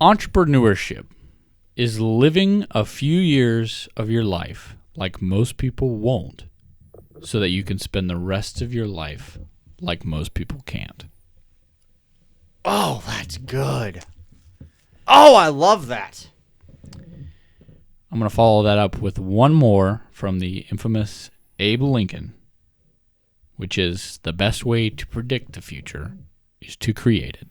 Entrepreneurship is living a few years of your life like most people won't, so that you can spend the rest of your life like most people can't. Oh, that's good. Oh, I love that. I'm going to follow that up with one more from the infamous Abe Lincoln, which is the best way to predict the future is to create it.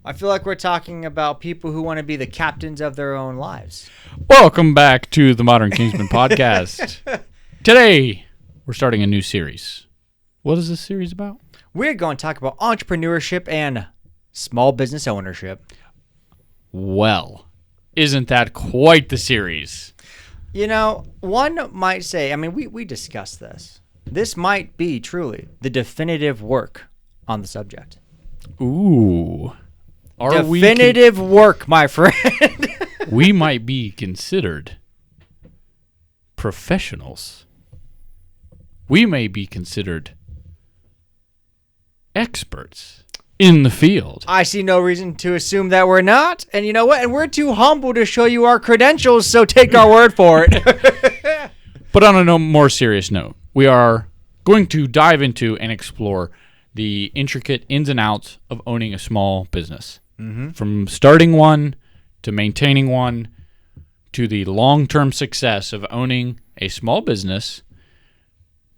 I feel like we're talking about people who want to be the captains of their own lives. Welcome back to the Modern Kingsman podcast. Today, we're starting a new series. What is this series about? We're going to talk about entrepreneurship and small business ownership. Well, isn't that quite the series? You know, one might say, I mean, we discussed this. This might be truly the definitive work on the subject. Ooh. Definitive work, my friend. We might be considered professionals. We may be considered experts in the field. I see no reason to assume that we're not. And you know what? And we're too humble to show you our credentials, so take our word for it. But on a more serious note, we are going to dive into and explore the intricate ins and outs of owning a small business. Mm-hmm. From starting one to maintaining one to the long-term success of owning a small business.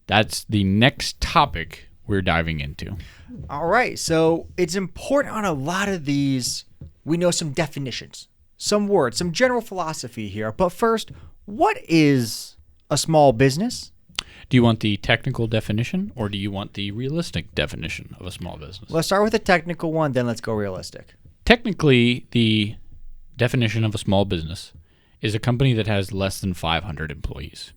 That's the next topic we're diving into. All right. So it's important on a lot of these. We know some definitions, some words, some general philosophy here. But first, what is a small business? Do you want the technical definition or do you want the realistic definition of a small business? Let's start with the technical one, then let's go realistic. Technically, the definition of a small business is a company that has less than 500 employees.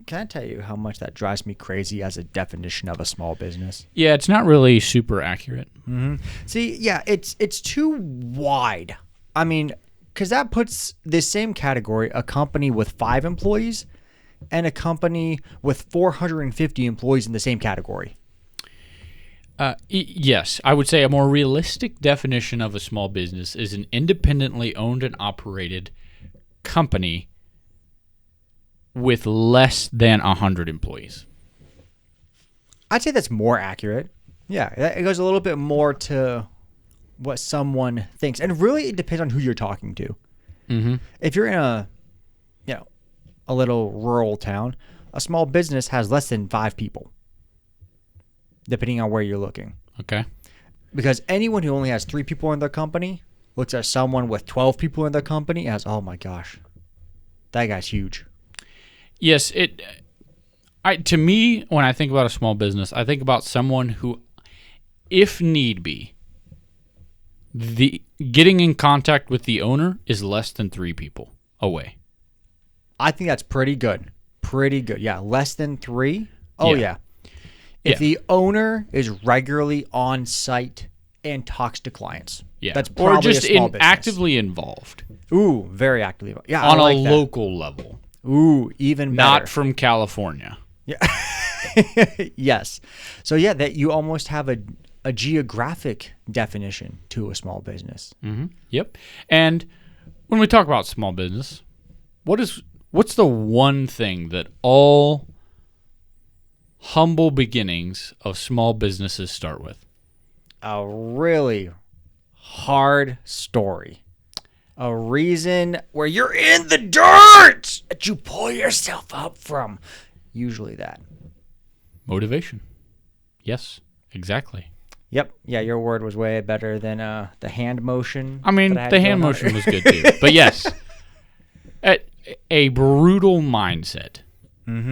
Can I tell you how much that drives me crazy as a definition of a small business? Yeah, it's not really super accurate. Mm-hmm. See, yeah, it's too wide. I mean, because that puts this same category, a company with 5 employees and a company with 450 employees in the same category. Yes, I would say a more realistic definition of a small business is an independently owned and operated company with less than 100 employees. I'd say that's more accurate. Yeah, it goes a little bit more to what someone thinks. And really, it depends on who you're talking to. Mm-hmm. If you're in a little rural town, a small business has less than 5 people, depending on where you're looking. Okay. Because anyone who only has 3 people in their company looks at someone with 12 people in their company as, oh my gosh, that guy's huge. Yes, to me, when I think about a small business, I think about someone who, if need be, the getting in contact with the owner is less than 3 people away. I think that's pretty good. Pretty good. Yeah, less than 3. Oh, yeah. If the owner is regularly on site and talks to clients. Yeah. That's probably or just a small business. Actively involved. Ooh, very actively involved. Yeah, on I like a that. local level. Ooh, even better. Not from California. Yeah. Yes. So yeah, that you almost have a geographic definition to a small business. Mm-hmm. Yep. And when we talk about small business, what's the one thing that all humble beginnings of small businesses start with? A really hard story. A reason where you're in the dirt that you pull yourself up from. Usually that. Motivation. Yes, exactly. Yep. Yeah, your word was way better than the hand motion. I mean, the hand motion was good too. But yes, a brutal mindset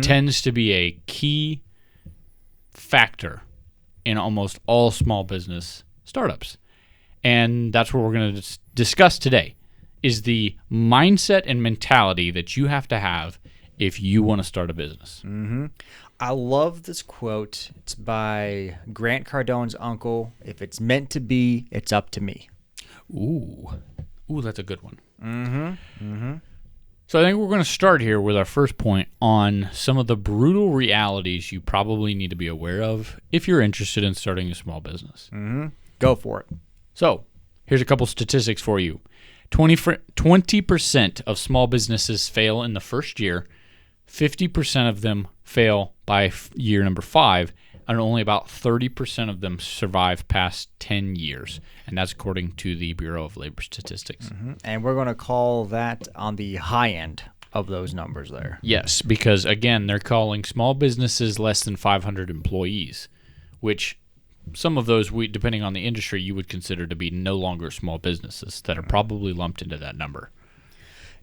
tends to be a key factor in almost all small business startups. And that's what we're going to discuss today, is the mindset and mentality that you have to have if you want to start a business. Mm-hmm. I love this quote. It's by Grant Cardone's uncle. If it's meant to be, it's up to me. Ooh, that's a good one. Mm-hmm. Mm-hmm. So I think we're going to start here with our first point on some of the brutal realities you probably need to be aware of if you're interested in starting a small business. Mm-hmm. Go for it. So, here's a couple statistics for you. 20% of small businesses fail in the first year. 50% of them fail by year number 5, and only about 30% of them survive past 10 years. And that's according to the Bureau of Labor Statistics. Mm-hmm. And we're going to call that on the high end of those numbers there. Yes, because again, they're calling small businesses less than 500 employees, which some of those, depending on the industry, you would consider to be no longer small businesses that are probably lumped into that number.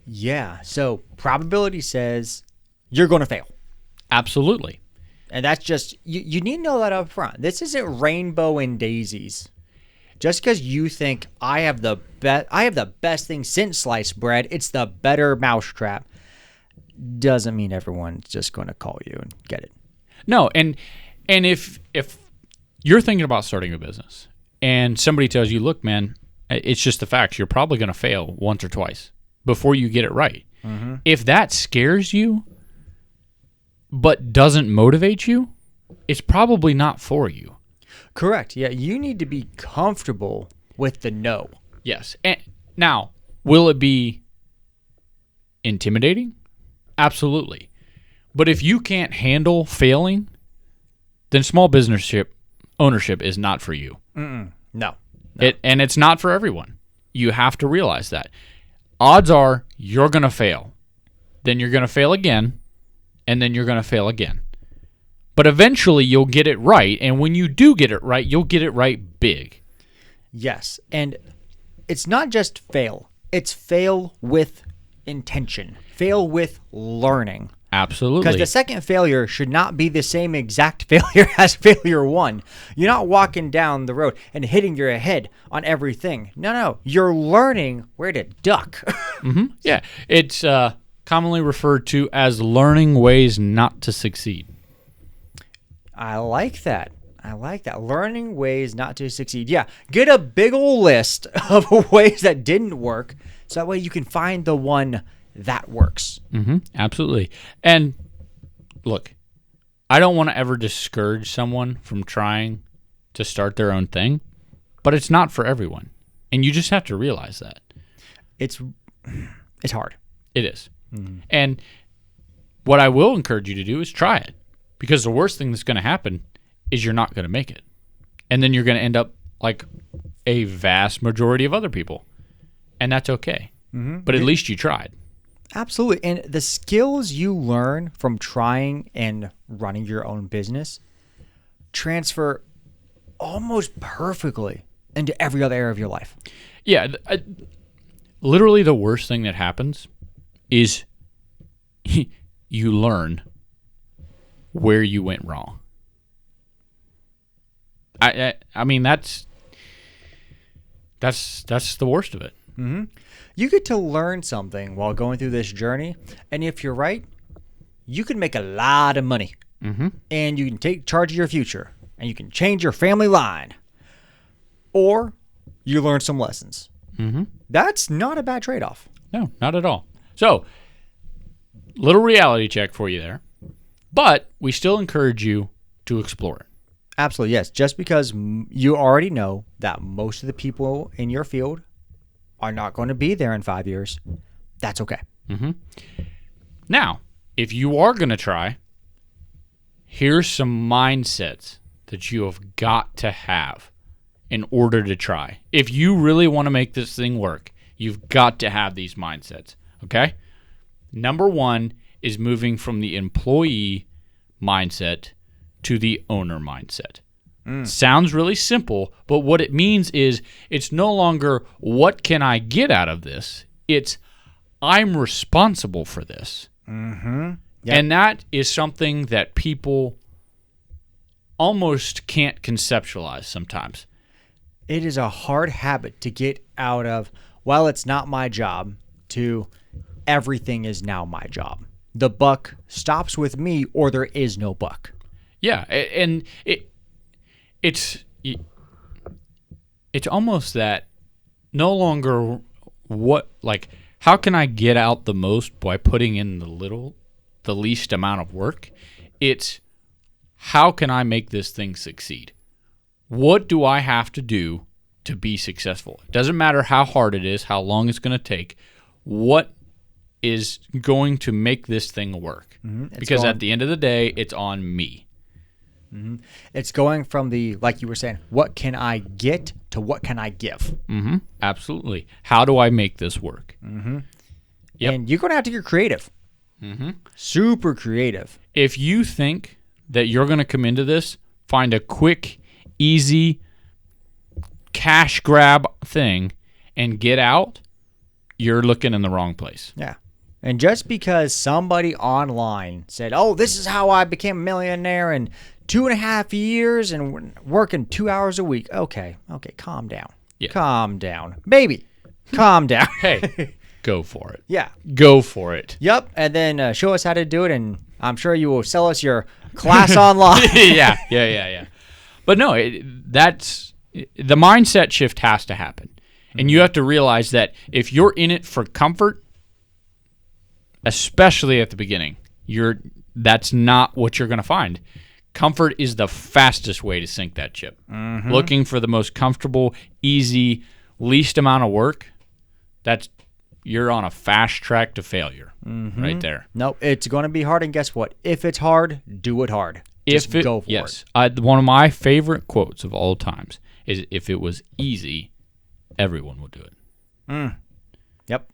Yeah, so probability says you're going to fail. Absolutely. And that's just, you need to know that up front. This isn't rainbow and daisies. Just because you think I have the best thing since sliced bread, it's the better mousetrap, doesn't mean everyone's just going to call you and get it. No, and if you're thinking about starting a business and somebody tells you, look, man, it's just the facts, you're probably going to fail once or twice before you get it right. Mm-hmm. If that scares you but doesn't motivate you, it's probably not for you. Correct. Yeah, you need to be comfortable with the no. Yes. And now, will it be intimidating? Absolutely. But if you can't handle failing, then small business ownership is not for you. No. And it's not for everyone. You have to realize that. Odds are you're going to fail. Then you're going to fail again, and then you're going to fail again. But eventually you'll get it right, and when you do get it right, you'll get it right big. Yes, and it's not just fail. It's fail with intention. Fail with learning. Absolutely. Because the second failure should not be the same exact failure as failure 1. You're not walking down the road and hitting your head on everything. No. You're learning where to duck. Mm-hmm. Yeah. It's commonly referred to as learning ways not to succeed. I like that. Learning ways not to succeed. Yeah. Get a big old list of ways that didn't work so that way you can find the one that works. Mm-hmm. Absolutely. And look, I don't want to ever discourage someone from trying to start their own thing, but it's not for everyone. And you just have to realize that. It's hard. It is. Mm-hmm. And what I will encourage you to do is try it, because the worst thing that's going to happen is you're not going to make it. And then you're going to end up like a vast majority of other people. And that's okay. Mm-hmm. But at least you tried. Absolutely. And the skills you learn from trying and running your own business transfer almost perfectly into every other area of your life. Yeah. Literally the worst thing that happens is you learn where you went wrong. I mean, that's the worst of it. Mm-hmm. You get to learn something while going through this journey, and if you're right, you can make a lot of money, mm-hmm. and you can take charge of your future, and you can change your family line, or you learn some lessons. Mm-hmm. That's not a bad trade-off. No, not at all. So, little reality check for you there, but we still encourage you to explore it. Absolutely, yes. Just because you already know that most of the people in your field are not going to be there in 5 years, that's okay. Mm-hmm. Now, if you are going to try, here's some mindsets that you have got to have in order to try. If you really want to make this thing work, you've got to have these mindsets, okay? Number 1 is moving from the employee mindset to the owner mindset. Sounds really simple, but what it means is it's no longer what can I get out of this? It's I'm responsible for this. Mm-hmm. Yep. And that is something that people almost can't conceptualize sometimes. It is a hard habit to get out of, well, it's not my job, to everything is now my job. The buck stops with me or there is no buck. Yeah, and it's almost that no longer how can I get out the most by putting in the least amount of work? It's how can I make this thing succeed? What do I have to do to be successful. It doesn't matter how hard it is, how long it's going to take. What is going to make this thing work? Because at the end of the day, it's on me. It's going from the, like you were saying, what can I get to what can I give? Absolutely. How do I make this work? Yep. And you're going to have to get creative. Super creative. If you think that you're going to come into this, find a quick, easy, cash grab thing and get out, you're looking in the wrong place. Yeah. And just because somebody online said, oh, this is how I became a millionaire in 2.5 years and working 2 hours a week. Okay, calm down. Yeah. Calm down. Baby, calm down. Hey, go for it. Yeah. Go for it. Yep. And then show us how to do it, and I'm sure you will sell us your class online. Yeah. But no, that's the mindset shift has to happen. And you have to realize that if you're in it for comfort, especially at the beginning, that's not what you're going to find. Comfort is the fastest way to sink that ship. Looking for the most comfortable, easy, least amount of work, you're on a fast track to failure right there. No, it's going to be hard, and guess what? If it's hard, do it hard. Just go for it. One of my favorite quotes of all times is, if it was easy, everyone would do it. Yep.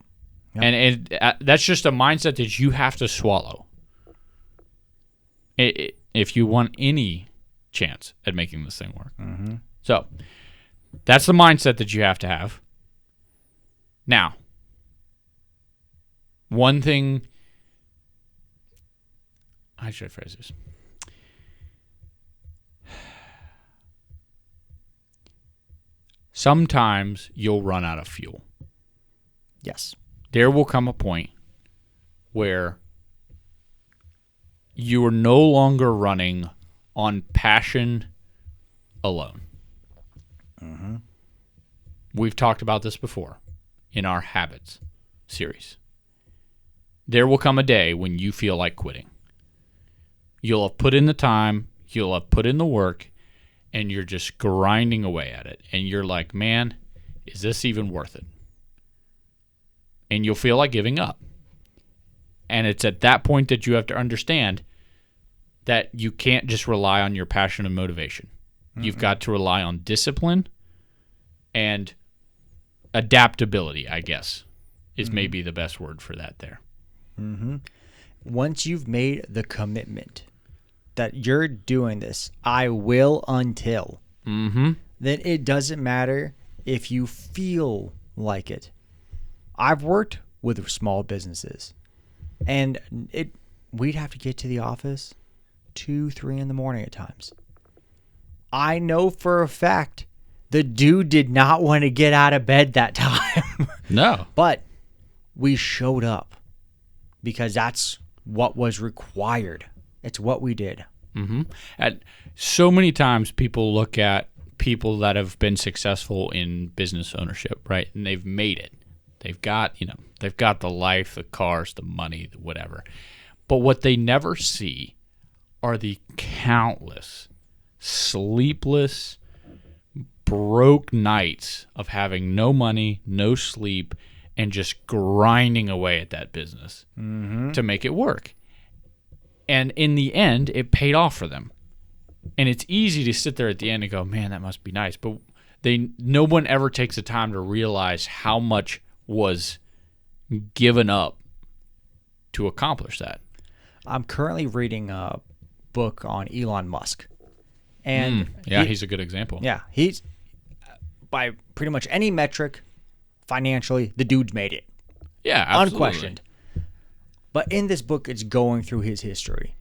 And that's just a mindset that you have to swallow if you want any chance at making this thing work. So that's the mindset that you have to have. Now, one thing, how should I phrase this? Sometimes you'll run out of fuel. Yes. There will come a point where you are no longer running on passion alone. We've talked about this before in our habits series. There will come a day when you feel like quitting. You'll have put in the time, you'll have put in the work, and you're just grinding away at it. And you're like, man, is this even worth it? And you'll feel like giving up. And it's at that point that you have to understand that you can't just rely on your passion and motivation. You've got to rely on discipline and adaptability, I guess, is maybe the best word for that there. Once you've made the commitment that you're doing this, I will until, then it doesn't matter if you feel like it. I've worked with small businesses, and we'd have to get to the office 2-3 in the morning at times. I know for a fact the dude did not want to get out of bed that time. No. But we showed up because that's what was required. It's what we did. And so many times people look at people that have been successful in business ownership, right? And they've made it. They've got the life, the cars, the money, the whatever. But what they never see are the countless sleepless, broke nights of having no money, no sleep, and just grinding away at that business to make it work. And in the end, it paid off for them. And it's easy to sit there at the end and go, man, that must be nice. But no one ever takes the time to realize how much was given up to accomplish that. I'm currently reading a book on Elon Musk. And he's a good example. Yeah, he's, by pretty much any metric, financially, the dude's made it. Yeah, absolutely. Unquestioned. But in this book, it's going through his history.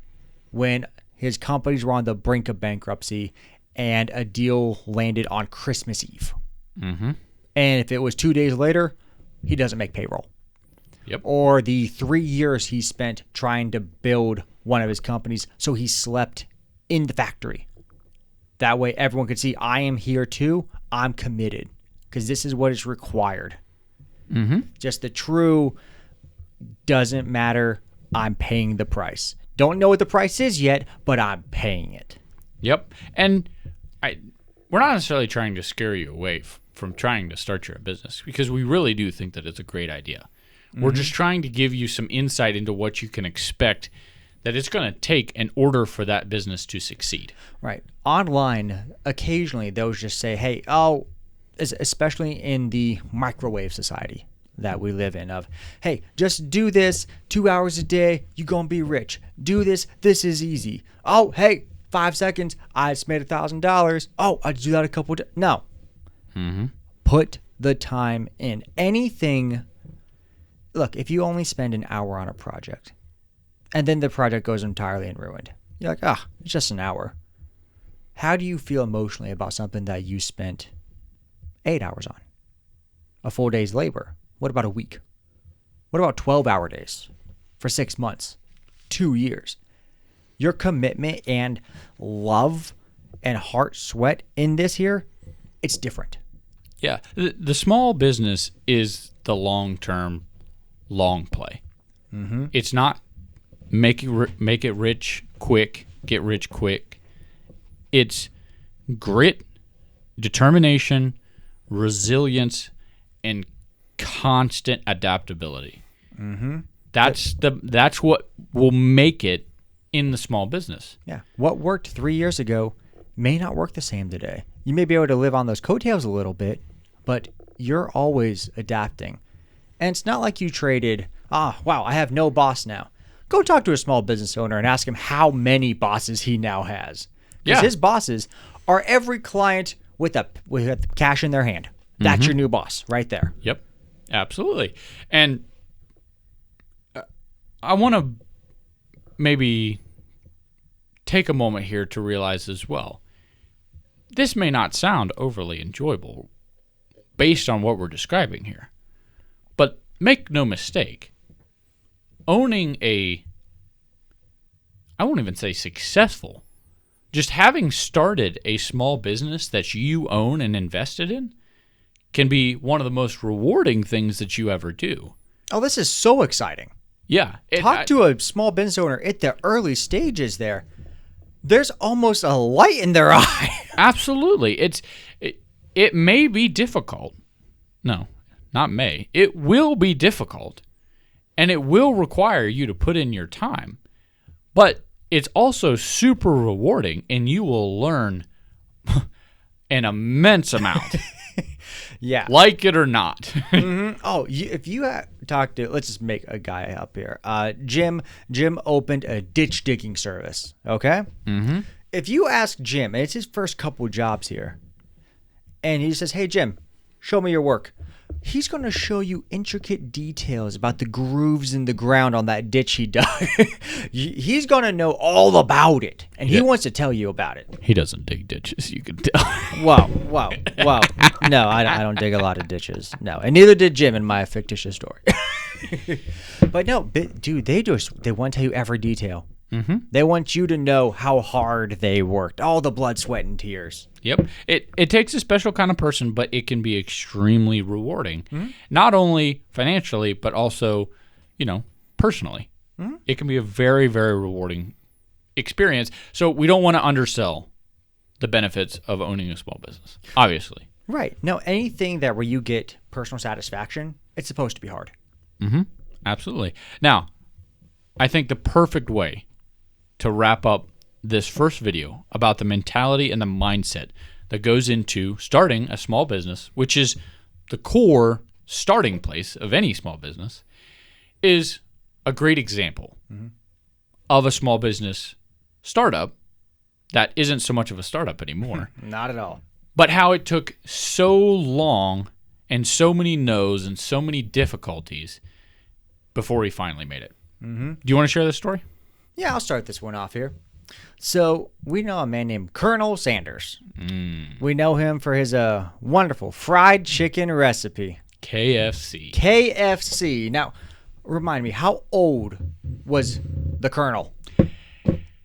When his companies were on the brink of bankruptcy and a deal landed on Christmas Eve. And if it was 2 days later, he doesn't make payroll. Yep. Or the 3 years he spent trying to build one of his companies, so he slept in the factory. That way everyone could see, I am here too. I'm committed because this is what is required. Just the true doesn't matter. I'm paying the price. Don't know what the price is yet, but I'm paying it. Yep. And we're not necessarily trying to scare you away from trying to start your business, because we really do think that it's a great idea. We're just trying to give you some insight into what you can expect that it's going to take in order for that business to succeed. Right. Online, occasionally they'll just say, hey, especially in the microwave society that we live in, of, hey, just do this 2 hours a day, you're going to be rich. Do this is easy. Oh, hey, 5 seconds, I just made $1,000. Oh, I do that a couple days. No. Put the time in. Anything. Look, if you only spend an hour on a project and then the project goes entirely and ruined, you're like, it's just an hour. How do you feel emotionally about something that you spent 8 hours on? A full day's labor. What about a week? What about 12-hour days for 6 months, 2 years? Your commitment and love and heart sweat in this here, it's different. Yeah. The small business is the long-term, long play. It's not make it rich quick, get rich quick. It's grit, determination, resilience, and constant adaptability. That's what will make it in the small business. Yeah. What worked 3 years ago may not work the same today. You may be able to live on those coattails a little bit, but you're always adapting. And it's not like you traded, wow, I have no boss now. Go talk to a small business owner and ask him how many bosses he now has. Because his bosses are every client with cash in their hand. That's your new boss right there. Yep, absolutely. And I want to maybe take a moment here to realize as well, this may not sound overly enjoyable based on what we're describing here. But make no mistake, owning I won't even say successful, just having started a small business that you own and invested in can be one of the most rewarding things that you ever do. Oh, this is so exciting. Yeah. Talk to a small business owner at the early stages there. There's almost a light in their eye. Absolutely. It may be difficult. No, not may. It will be difficult, and it will require you to put in your time. But it's also super rewarding, and you will learn an immense amount. Yeah. Like it or not. Oh, if you talk to, let's just make a guy up here. Jim opened a ditch digging service, okay? If you ask Jim, and it's his first couple jobs here, and he says, hey, Jim, show me your work. He's going to show you intricate details about the grooves in the ground on that ditch he dug. He's going to know all about it, and he wants to tell you about it. He doesn't dig ditches, you can tell. Whoa. No, I don't dig a lot of ditches. No, and neither did Jim in my fictitious story. But no, dude, they want to tell you every detail. They want you to know how hard they worked, all the blood, sweat, and tears. Yep. It takes a special kind of person, but it can be extremely rewarding, not only financially, but also, personally. It can be a very, very rewarding experience. So we don't want to undersell the benefits of owning a small business, obviously. Right. No, anything where you get personal satisfaction, it's supposed to be hard. Absolutely. Now, I think the perfect way to wrap up this first video about the mentality and the mindset that goes into starting a small business, which is the core starting place of any small business, is a great example of a small business startup that isn't so much of a startup anymore. Not at all. But how it took so long and so many no's and so many difficulties before he finally made it. Do you want to share this story? Yeah, I'll start this one off here. So we know a man named Colonel Sanders. We know him for his wonderful fried chicken recipe. KFC. Now, remind me, how old was the Colonel?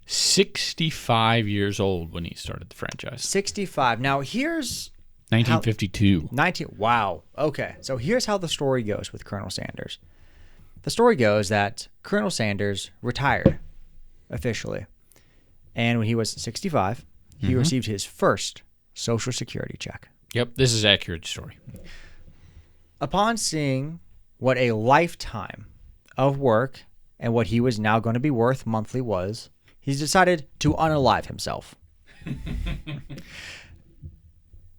65 years old when he started the franchise. 65. Now, here's... 1952. Wow. Okay. So here's how the story goes with Colonel Sanders. The story goes that Colonel Sanders retired officially. And when he was 65, he received his first Social Security check. Yep, this is an accurate story. Upon seeing what a lifetime of work and what he was now going to be worth monthly was, he's decided to unalive himself.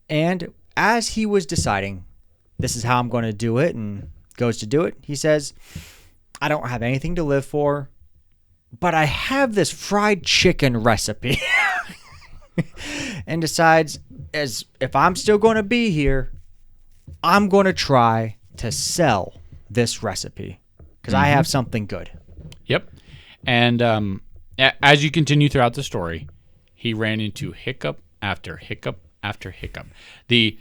And as he was deciding, this is how I'm going to do it, and goes to do it, he says, I don't have anything to live for, but I have this fried chicken recipe. And decides, as if I'm still going to be here, I'm going to try to sell this recipe because I have something good. Yep. And as you continue throughout the story, he ran into hiccup after hiccup after hiccup. The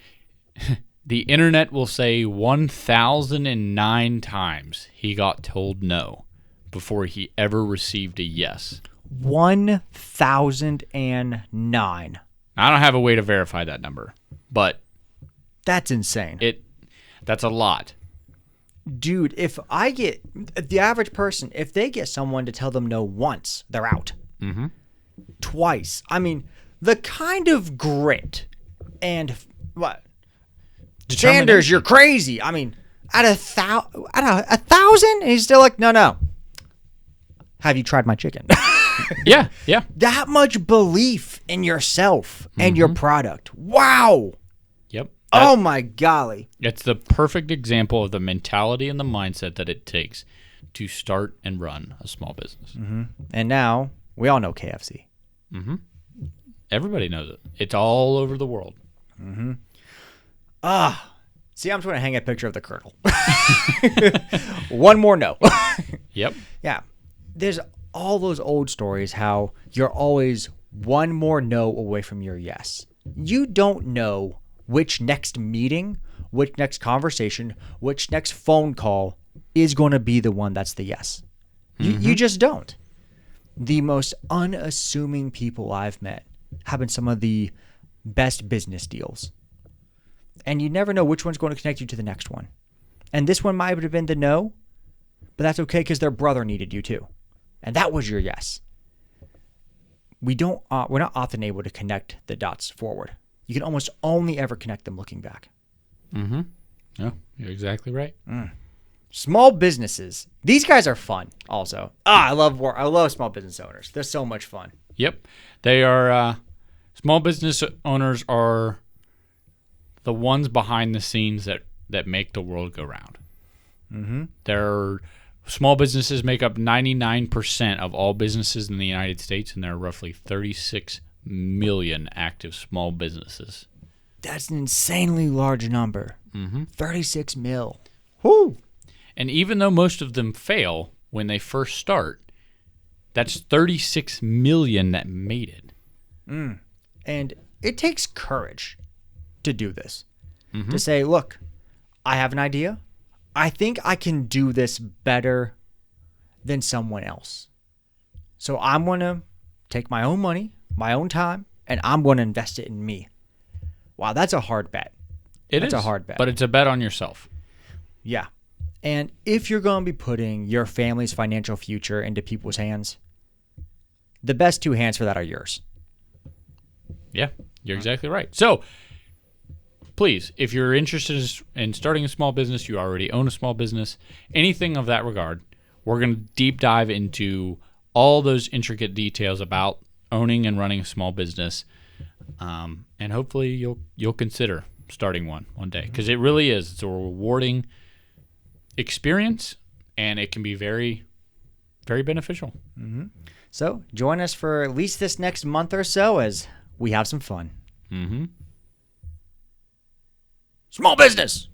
internet will say 1,009 times he got told no before he ever received a yes. 1,009. I don't have a way to verify that number, but that's insane. That's a lot. Dude, if I get the average person, if they get someone to tell them no once, they're out. Mm-hmm. Twice. I mean, the kind of grit and what? Sanders, you're crazy. I mean, at a thousand, and he's still like, no. Have you tried my chicken? Yeah. That much belief in yourself and your product. Wow. Yep. Oh my golly. It's the perfect example of the mentality and the mindset that it takes to start and run a small business. Mm-hmm. And now we all know KFC. Mm-hmm. Everybody knows it. It's all over the world. Mm-hmm. See, I'm trying to hang a picture of the Colonel. One more no. Yep. Yeah. There's all those old stories how you're always one more no away from your yes. You don't know which next meeting, which next conversation, which next phone call is going to be the one that's the yes. You just don't. The most unassuming people I've met have been some of the best business deals. And you never know which one's going to connect you to the next one. And this one might have been the no, but that's okay because their brother needed you too. And that was your yes. We're not often able to connect the dots forward. You can almost only ever connect them looking back. Mm-hmm. No, you're exactly right. Small businesses. These guys are fun also. I love small business owners. They're so much fun. Yep. They are, small business owners are the ones behind the scenes that make the world go round. Mm-hmm. Small businesses make up 99% of all businesses in the United States, and there are roughly 36 million active small businesses. That's an insanely large number. 36 mil. Woo! And even though most of them fail when they first start, that's 36 million that made it. And it takes courage to do this. To say, look, I have an idea. I think I can do this better than someone else. So I'm going to take my own money, my own time, and I'm going to invest it in me. Wow, that's a hard bet. It's a hard bet. But it's a bet on yourself. Yeah. And if you're going to be putting your family's financial future into people's hands, the best two hands for that are yours. Yeah, you're exactly right. So, please, if you're interested in starting a small business, you already own a small business, anything of that regard, we're going to deep dive into all those intricate details about owning and running a small business, and hopefully you'll consider starting one day, because it really is. It's a rewarding experience, and it can be very, very beneficial. So join us for at least this next month or so as we have some fun. Small business.